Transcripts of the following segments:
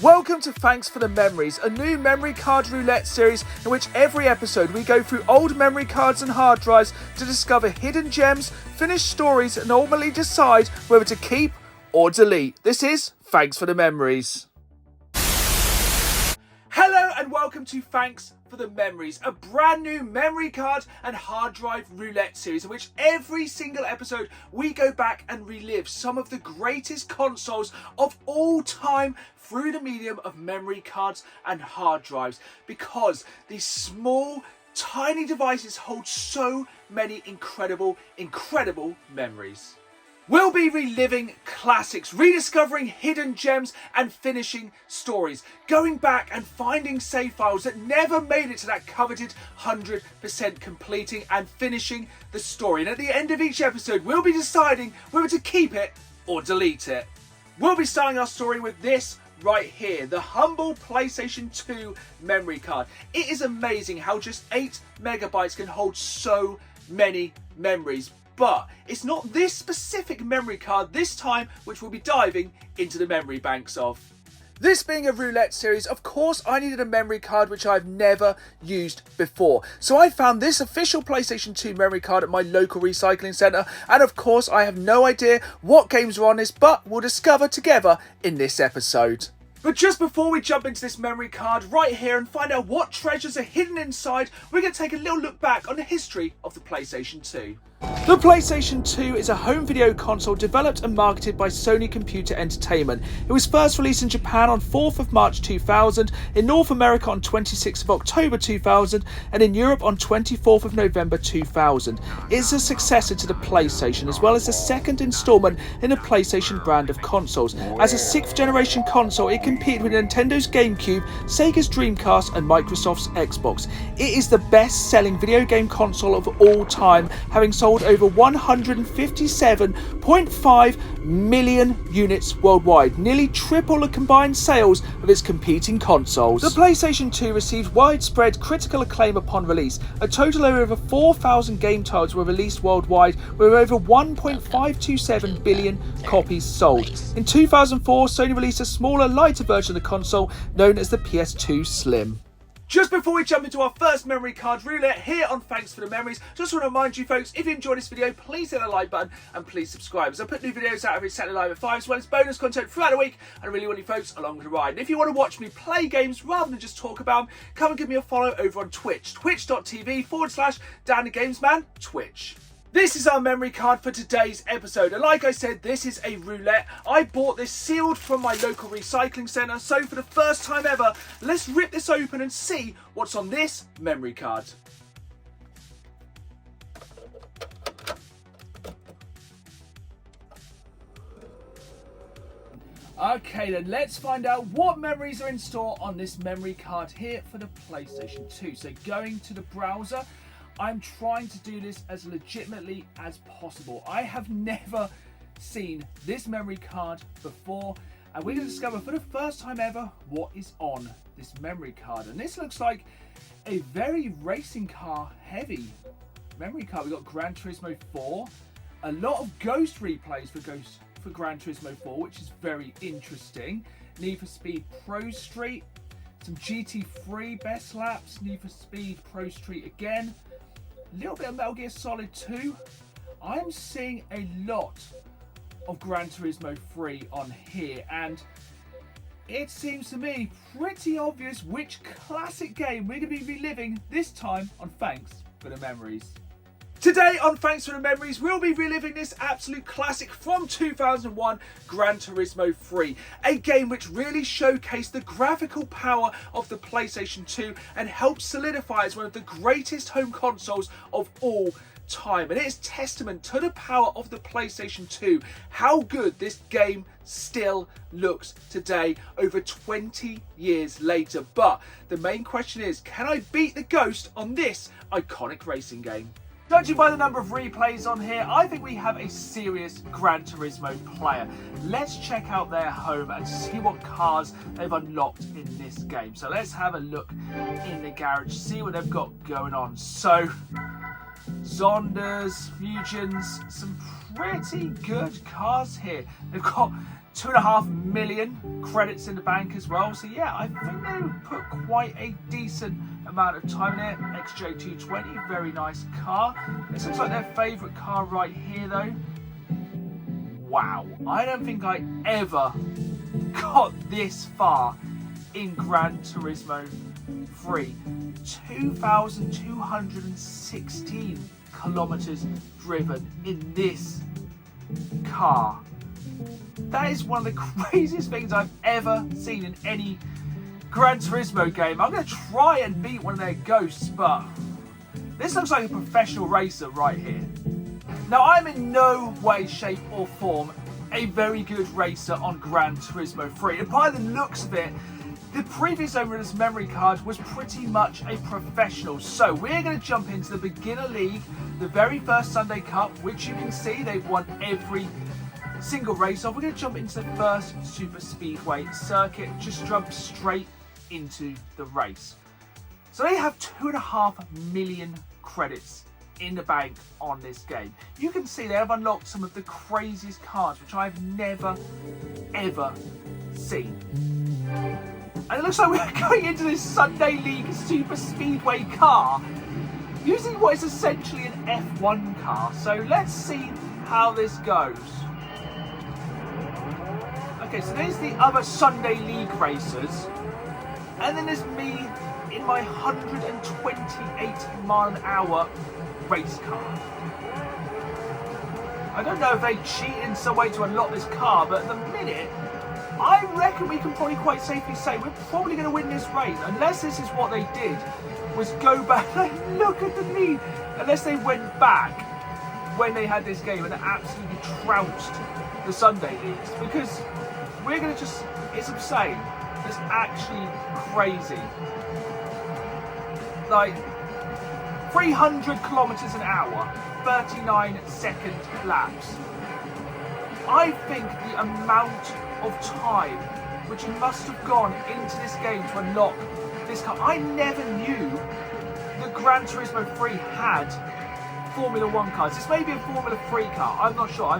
Welcome to Thanks for the Memories, a new memory card roulette series in which every episode we go through old memory cards and hard drives to discover hidden gems, finish stories and ultimately decide whether to keep or delete. This is Thanks for the Memories. Hello and welcome to Thanks for the Memories, a brand new memory card and hard drive roulette series in which every single episode we go back and relive some of the greatest consoles of all time through the medium of memory cards and hard drives, because these small, tiny devices hold so many incredible memories. We'll be reliving classics, rediscovering hidden gems and finishing stories, going back and finding save files that never made it to that coveted 100% completing and finishing the story. And at the end of each episode, we'll be deciding whether to keep it or delete it. We'll be starting our story with this right here, the humble PlayStation 2 memory card. It is amazing how just 8 megabytes can hold so many memories. But it's not this specific memory card this time which we'll be diving into the memory banks of. This being a roulette series, of course I needed a memory card which I've never used before. So I found this official PlayStation 2 memory card at my local recycling centre, and of course I have no idea what games are on this, but we'll discover together in this episode. But just before we jump into this memory card right here and find out what treasures are hidden inside, we're going to take a little look back on the history of the PlayStation 2. The PlayStation 2 is a home video console developed and marketed by Sony Computer Entertainment. It was first released in Japan on 4th of March 2000, in North America on 26th of October 2000, and in Europe on 24th of November 2000. It is a successor to the PlayStation, as well as the second installment in the PlayStation brand of consoles. As a 6th generation console, it competed with Nintendo's Gamecube, Sega's Dreamcast and Microsoft's Xbox. It is the best selling video game console of all time, having sold over 157.5 million units worldwide, nearly triple the combined sales of its competing consoles. The PlayStation 2 received widespread critical acclaim upon release. A total of over 4,000 game titles were released worldwide, with over 1.527 billion copies sold. In 2004, Sony released a smaller, lighter version of the console known as the PS2 Slim. Just before we jump into our first memory card roulette here on Thanks for the Memories, just want to remind you folks, if you enjoyed this video, please hit the like button and please subscribe, as I put new videos out every Saturday live at 5, as well as bonus content throughout the week, and I really want you folks along for the ride. And if you want to watch me play games rather than just talk about them, come and give me a follow over on Twitch, twitch.tv/DanTheGamesMan, Twitch. This is our memory card for today's episode, and like I said, this is a roulette. I bought this sealed from my local recycling centre, so for the first time ever, let's rip this open and see what's on this memory card. Okay then, let's find out what memories are in store on this memory card here for the PlayStation 2. So going to the browser, I'm trying to do this as legitimately as possible. I have never seen this memory card before, and we're going to discover for the first time ever what is on this memory card. And this looks like a very racing car heavy memory card. We've got Gran Turismo 4, a lot of ghost replays for Gran Turismo 4, which is very interesting. Need for Speed Pro Street, some GT3 best laps, Need for Speed Pro Street again. A little bit of Metal Gear Solid 2. I'm seeing a lot of Gran Turismo 3 on here, and it seems to me pretty obvious which classic game we're going to be reliving this time on Thanks for the Memories. Today on Thanks for the Memories, we'll be reliving this absolute classic from 2001, Gran Turismo 3. A game which really showcased the graphical power of the PlayStation 2 and helped solidify as one of the greatest home consoles of all time. And it is testament to the power of the PlayStation 2, how good this game still looks today, over 20 years later. But the main question is, can I beat the Ghost on this iconic racing game? Judging by the number of replays on here, I think we have a serious Gran Turismo player. Let's check out their home and see what cars they've unlocked in this game. So let's have a look in the garage, see what they've got going on. So, Zondas, Fusions, some pretty good cars here. They've got 2.5 million credits in the bank as well. So yeah, I think they put quite a decent amount of time in it. XJ220, very nice car. This looks like their favourite car right here though. Wow, I don't think I ever got this far in Gran Turismo 3. 2,216 kilometers driven in this car. That is one of the craziest things I've ever seen in any Gran Turismo game. I'm going to try and beat one of their ghosts, but this looks like a professional racer right here. Now, I'm in no way, shape or form a very good racer on Gran Turismo 3. And by the looks of it, the previous owner of this memory card was pretty much a professional. So we're going to jump into the Beginner League, the very first Sunday Cup, which you can see they've won every single race off. We're going to jump into the first super speedway circuit, just jump straight into the race. So they have 2.5 million credits in the bank on this game. You can see they have unlocked some of the craziest cars which I've never ever seen. And it looks like we're going into this Sunday League Super Speedway car using what is essentially an F1 car. So let's see how this goes. Okay, so there's the other Sunday League racers. And then there's me in my 128 mile an hour race car. I don't know if they cheated in some way to unlock this car, but at the minute, I reckon we can probably quite safely say we're probably going to win this race, unless this is what they did, was go back, like, look at the lead, unless they went back when they had this game and absolutely trounced the Sunday Leagues, because we're going to just, it's insane, it's actually crazy. Like, 300 kilometers an hour, 39-second laps. I think the amount of time which must have gone into this game to unlock this car. I never knew that Gran Turismo 3 had Formula 1 cars. This may be a Formula 3 car, I'm not sure.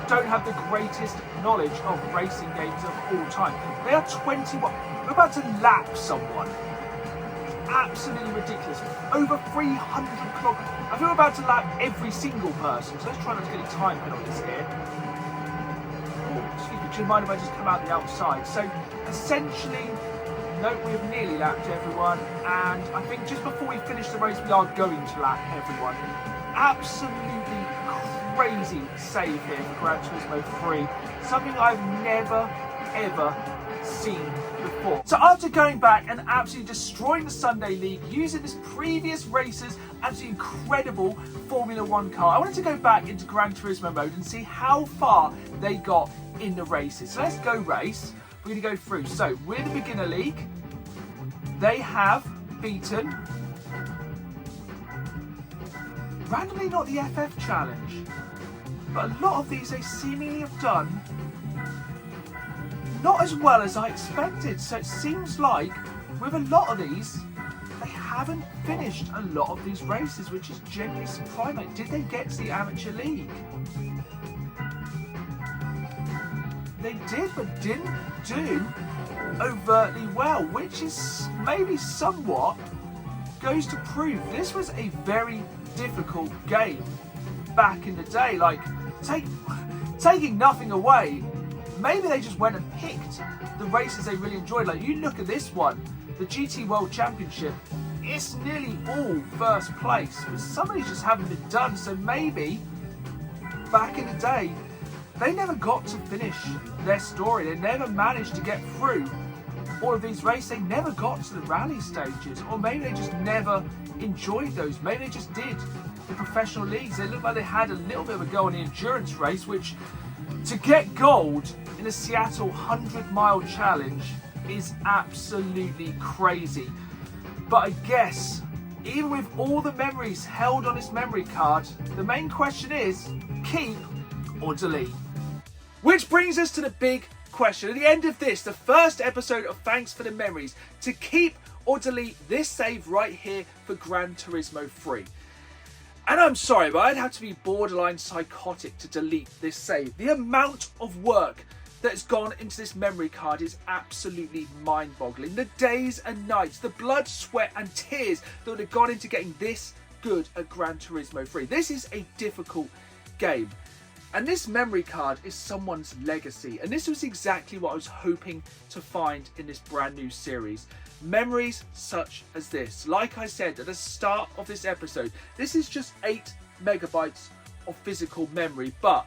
Don't have the greatest knowledge of racing games of all time. They are 21, we're about to lap someone. Absolutely ridiculous. Over 300 kilometers. I think we're about to lap every single person. So let's try not to get any time penalties here. Oh, excuse me, do you mind if I just come out the outside? So essentially, no, we've nearly lapped everyone. And I think just before we finish the race, we are going to lap everyone. Absolutely crazy save here for Gran Turismo 3. Something I've never, ever seen before. So after going back and absolutely destroying the Sunday League using this previous racer's absolutely incredible Formula 1 car, I wanted to go back into Gran Turismo mode and see how far they got in the races. So let's go race. We're going to go through. So we're the Beginner League. They have beaten, randomly not the FF Challenge, but a lot of these they seemingly have done not as well as I expected. So it seems like with a lot of these, they haven't finished a lot of these races, which is genuinely surprising. Like, did they get to the Amateur League? They did, but didn't do overtly well, which is maybe somewhat goes to prove this was a very difficult game back in the day. Like, taking nothing away, maybe they just went and picked the races they really enjoyed. Like, you look at this one, the GT World Championship, it's nearly all first place, but some of these just haven't been done. So maybe back in the day, they never got to finish their story. They never managed to get through all of these races. They never got to the rally stages, or maybe they just never enjoyed those. Maybe they just did the professional leagues. They looked like they had a little bit of a go on the endurance race, which to get gold in the Seattle 100-mile challenge is absolutely crazy. But I guess, even with all the memories held on this memory card, the main question is, keep or delete? Which brings us to the big question. At the end of this, the first episode of Thanks for the Memories, to keep or delete this save right here for Gran Turismo 3. And I'm sorry, but I'd have to be borderline psychotic to delete this save. The amount of work that has gone into this memory card is absolutely mind-boggling. The days and nights, the blood, sweat and tears that would have gone into getting this good at Gran Turismo 3. This is a difficult game. And this memory card is someone's legacy. And this was exactly what I was hoping to find in this brand new series. Memories such as this. Like I said at the start of this episode, this is just 8 megabytes of physical memory. But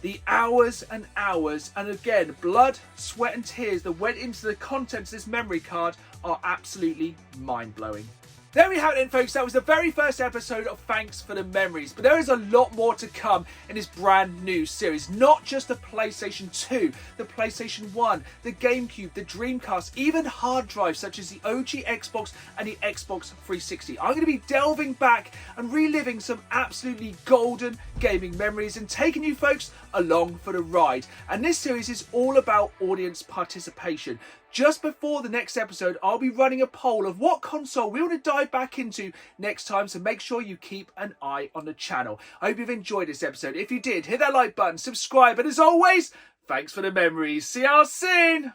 the hours and hours, and again, blood, sweat and tears that went into the contents of this memory card are absolutely mind-blowing. There we have it then, folks. That was the very first episode of Thanks for the Memories. But there is a lot more to come in this brand new series. Not just the PlayStation 2, the PlayStation 1, the Gamecube, the Dreamcast, even hard drives such as the OG Xbox and the Xbox 360. I'm going to be delving back and reliving some absolutely golden gaming memories and taking you folks along for the ride. And this series is all about audience participation. Just before the next episode, I'll be running a poll of what console we want to dive back into next time, so make sure you keep an eye on the channel. I hope you've enjoyed this episode. If you did, hit that like button, subscribe, and as always, thanks for the memories. See y'all soon!